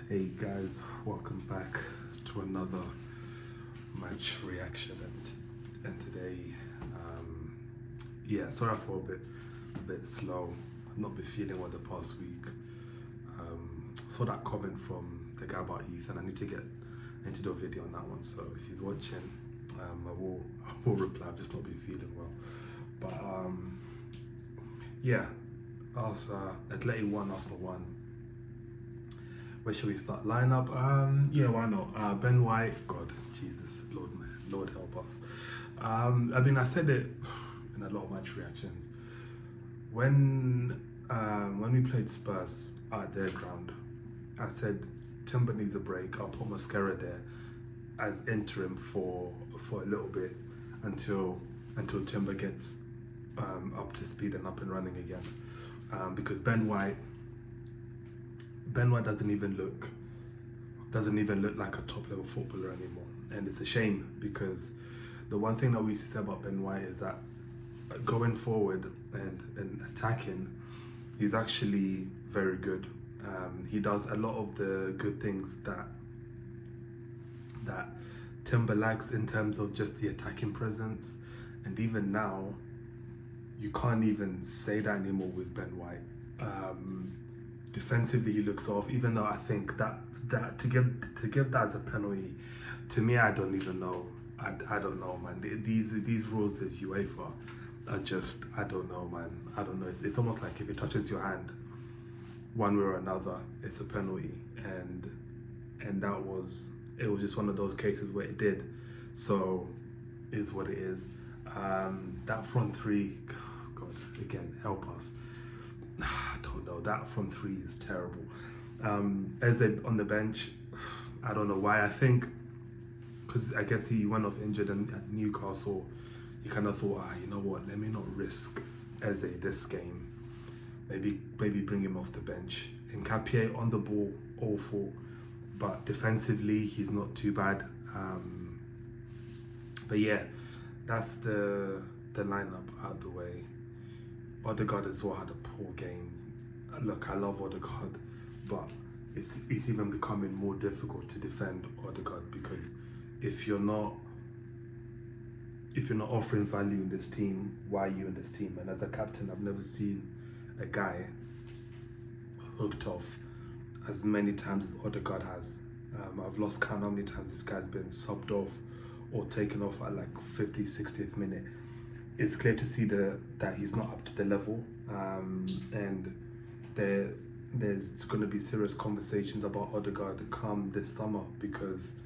Hey guys, welcome back to another match reaction and today sorry I feel a bit slow. I've not been feeling well the past week. Saw that comment from the guy about Ethan. I need to do a video on that one, so if he's watching, I will reply. I've just not been feeling well. But Atletico won, Arsenal won. Where should we start? Lineup? Why not? Ben White, God, Jesus, Lord help us. I said it in a lot of match reactions. When we played Spurs at their ground, I said Timber needs a break. I'll put Mascara there as interim for a little bit until Timber gets up to speed and up and running again. Because Ben White doesn't even look like a top level footballer anymore, and it's a shame because the one thing that we used to say about Ben White is that going forward and attacking, he's actually very good. He does a lot of the good things that Timber lacks in terms of just the attacking presence, and even now you can't even say that anymore with Ben White. Defensively, he looks off. Even though I think that to give that as a penalty, to me, I don't even know. I don't know, man. These rules of UEFA are just, I don't know, man. I don't know. It's almost like if it touches your hand, one way or another, it's a penalty. And it was just one of those cases where it did. So, is what it is. That front three, God, again, help us. I don't know, that front three is terrible. Eze on the bench, I don't know why. I think because I guess he went off injured at Newcastle, he kind of thought, you know what, let me not risk Eze this game. Maybe bring him off the bench. And Capier on the ball, awful, but defensively he's not too bad. But yeah, that's the lineup out of the way. Odegaard as well had a poor game. Look, I love Odegaard, but it's even becoming more difficult to defend Odegaard because if you're not offering value in this team, why are you in this team? And as a captain, I've never seen a guy hooked off as many times as Odegaard has. I've lost count how many times this guy's been subbed off or taken off at like 50th, 60th minute. It's clear to see that he's not up to the level, and there's going to be serious conversations about Odegaard come this summer because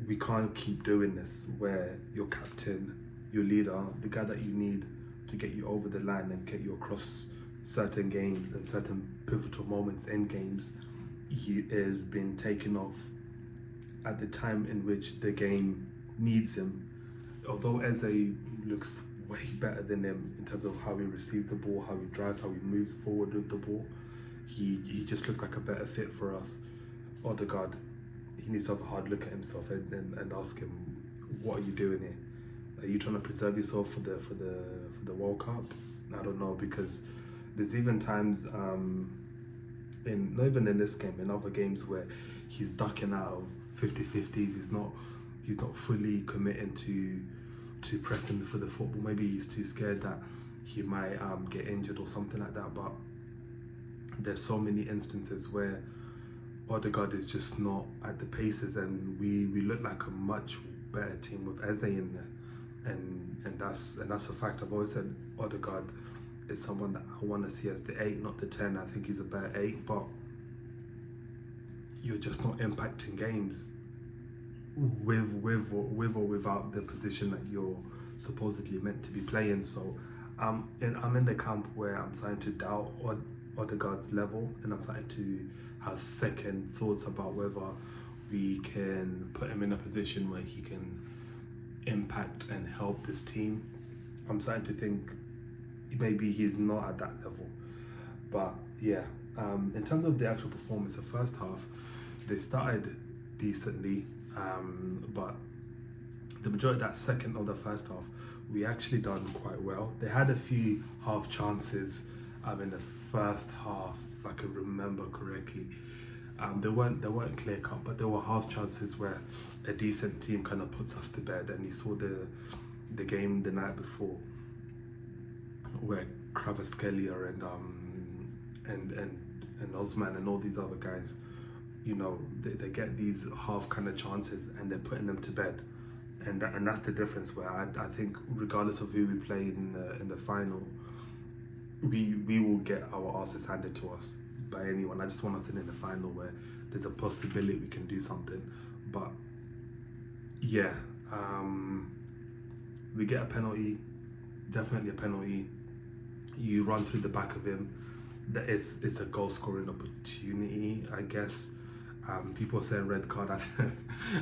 we can't keep doing this where your captain, your leader, the guy that you need to get you over the line and get you across certain games and certain pivotal moments in games, he is being taken off at the time in which the game needs him. Although Eze looks way better than him in terms of how he receives the ball, how he drives, how he moves forward with the ball, he just looks like a better fit for us. Odegaard, he needs to have a hard look at himself and ask him, what are you doing here? Are you trying to preserve yourself for the World Cup? I don't know, because there's even times not even in this game, in other games where he's ducking out of 50-50s. He's not fully committing to pressing for the football. Maybe he's too scared that he might get injured or something like that. But there's so many instances where Odegaard is just not at the paces, and we look like a much better team with Eze in there, and that's a fact. I've always said Odegaard is someone that I want to see as the 8, not the 10. I think he's a better 8, but you're just not impacting games with or without the position that you're supposedly meant to be playing. So I'm in the camp where I'm starting to doubt Odegaard's level, and I'm starting to have second thoughts about whether we can put him in a position where he can impact and help this team. I'm starting to think maybe he's not at that level. But yeah, in terms of the actual performance, the first half, they started decently, but the majority of that second of the first half, we actually done quite well. They had a few half chances in the first half, if I can remember correctly. They weren't clear cut, but there were half chances where a decent team kind of puts us to bed. And you saw the game the night before, where Kvaratskhelia and Osman and all these other guys, they get these half kind of chances and they're putting them to bed. And that's the difference, where I think regardless of who we play in the final, we will get our asses handed to us by anyone. I just want us in the final where there's a possibility we can do something. But yeah, we get a penalty, definitely a penalty. You run through the back of him. It's a goal scoring opportunity, I guess. People are saying red card.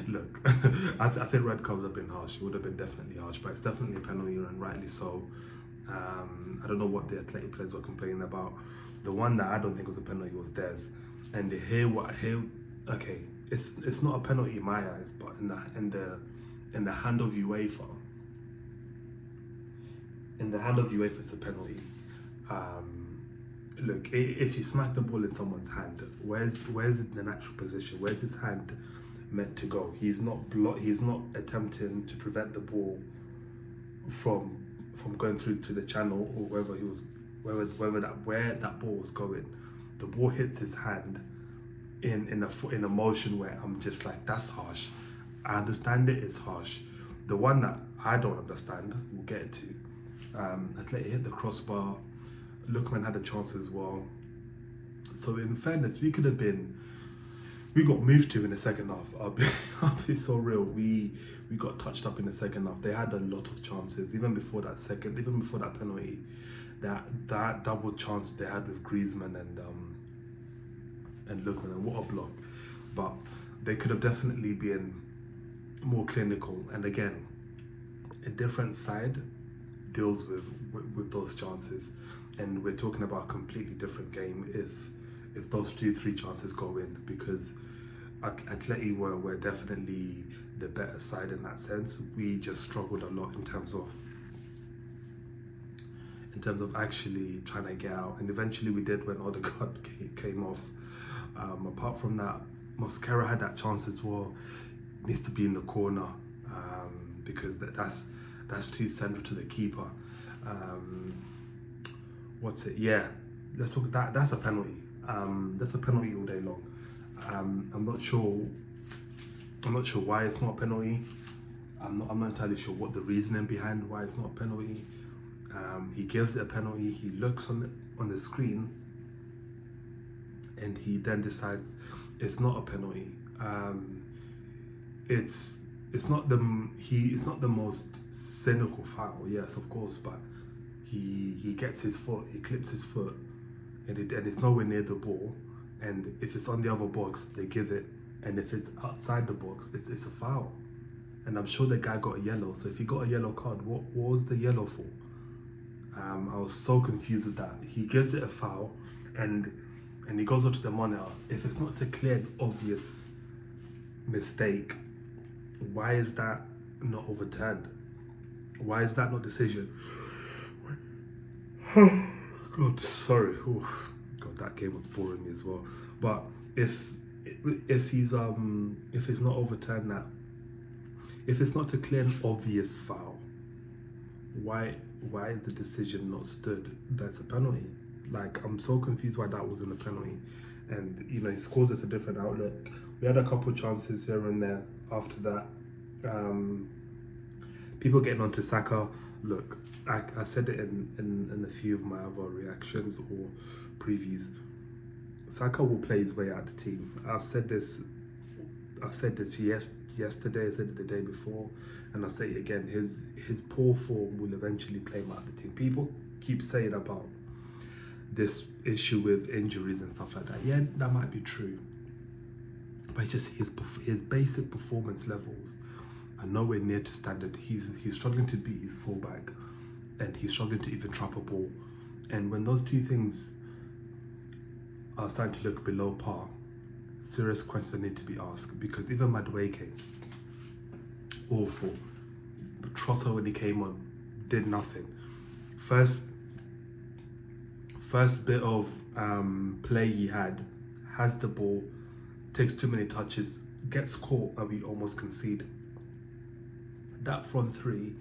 Look, I think red card would have been harsh. It would have been definitely harsh, but it's definitely a penalty, and rightly so. I don't know what the Atletico players were complaining about. The one that I don't think was a penalty was theirs. And okay, it's not a penalty in my eyes, but in the hand of UEFA, it's a penalty. Look, if you smack the ball in someone's hand, where's the natural position? Where's his hand meant to go? He's not attempting to prevent the ball from going through to the channel or where that ball was going. The ball hits his hand in a motion where I'm just like, that's harsh. I understand it's harsh. The one that I don't understand, we'll get to. Atletico hit the crossbar. Lookman had a chance as well. So in fairness, we got moved to in the second half. I'll be so real. We got touched up in the second half. They had a lot of chances, even before that penalty, that double chance they had with Griezmann and Lookman, and what a block. But they could have definitely been more clinical. And again, a different side deals with those chances. And we're talking about a completely different game if those 2-3 chances go in, because Atleti were definitely the better side in that sense. We just struggled a lot in terms of actually trying to get out, and eventually we did when Odegaard came off. Apart from that, Mosquera had that chance as well. Needs to be in the corner, because that's too central to the keeper. Yeah, let's talk that. That's a penalty. That's a penalty all day long. I'm not sure why it's not a penalty. I'm not entirely sure what the reasoning behind why it's not a penalty. He gives it a penalty. He looks on the screen, and he then decides it's not a penalty. It's not the most cynical foul, yes, of course, but he gets his foot, he clips his foot, and it's nowhere near the ball. And if it's on the other box, they give it, and if it's outside the box, it's a foul. And I'm sure the guy got a yellow. So if he got a yellow card, what was the yellow for? I was so confused with that. He gives it a foul, and he goes up to the monitor. If it's not a clear and obvious mistake, why is that not overturned? Why is that not decision? God, sorry. Ooh, God, that game was boring me as well. But if it's not overturned, that if it's not a clear and obvious foul, why is the decision not stood? That's a penalty. Like, I'm so confused why that wasn't a penalty. And he scores at a different outlet. We had a couple of chances here and there after that. People getting onto Saka. Look, I said it in a few of my other reactions or previews. Saka will play his way out of the team. I've said this yesterday, I said it the day before, and I'll say it again. His poor form will eventually play him out of the team. People keep saying about this issue with injuries and stuff like that. Yeah, that might be true. But it's just his basic performance levels are nowhere near to standard. He's struggling to beat his fullback, and he's struggling to even trap a ball. And when those two things are starting to look below par, serious questions need to be asked. Because even Madueke, awful. But Trossard, when he came on, did nothing. First bit of play he has the ball, takes too many touches, gets caught, and we almost concede. That front three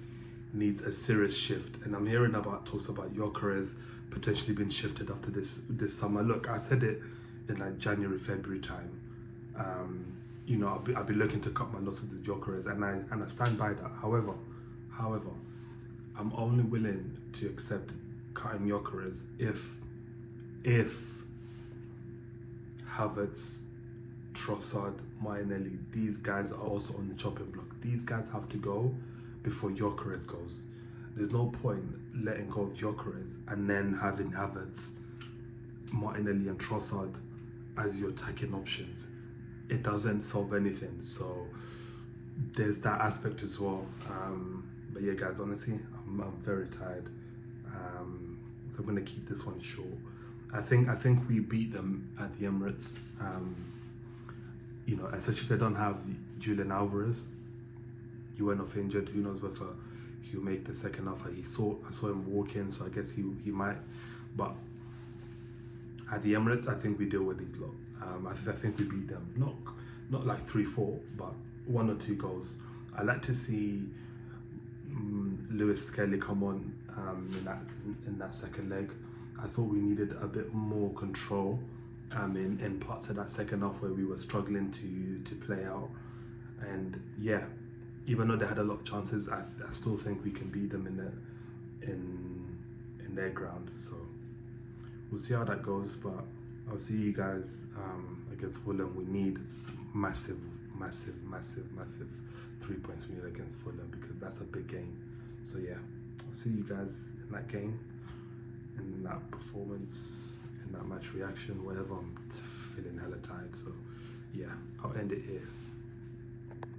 needs a serious shift, and I'm hearing about talks about Gyökeres potentially being shifted after this summer. Look, I said it in like January, February time. You know, I'll be looking to cut my losses with Gyökeres, and I stand by that. However, I'm only willing to accept cutting Gyökeres if Havertz, Trossard, Martinelli, these guys are also on the chopping block. These guys have to go before Gyökeres goes. There's no point letting go of Gyökeres and then having Havertz, Martinelli and Trossard as your attacking options. It doesn't solve anything. So there's that aspect as well. But yeah, guys, honestly, I'm very tired. So I'm gonna keep this one short. I think we beat them at the Emirates. You know, especially if they don't have Julian Alvarez. He went off injured. Who knows whether he'll make the second half? I saw him walk in, so I guess he might. But at the Emirates, I think we deal with these lot. I think we beat them. Not like 3-4, but 1 or 2 goals. I like to see Lewis Skelly come on in that second leg. I thought we needed a bit more control in parts of that second half where we were struggling to play out. And yeah, even though they had a lot of chances, I still think we can beat them in their ground. So we'll see how that goes. But I'll see you guys against Fulham. We need massive 3 points we need against Fulham, because that's a big game. So yeah, I'll see you guys in that game, in that performance, in that match reaction, whatever. I'm feeling hella tired. So yeah, I'll end it here.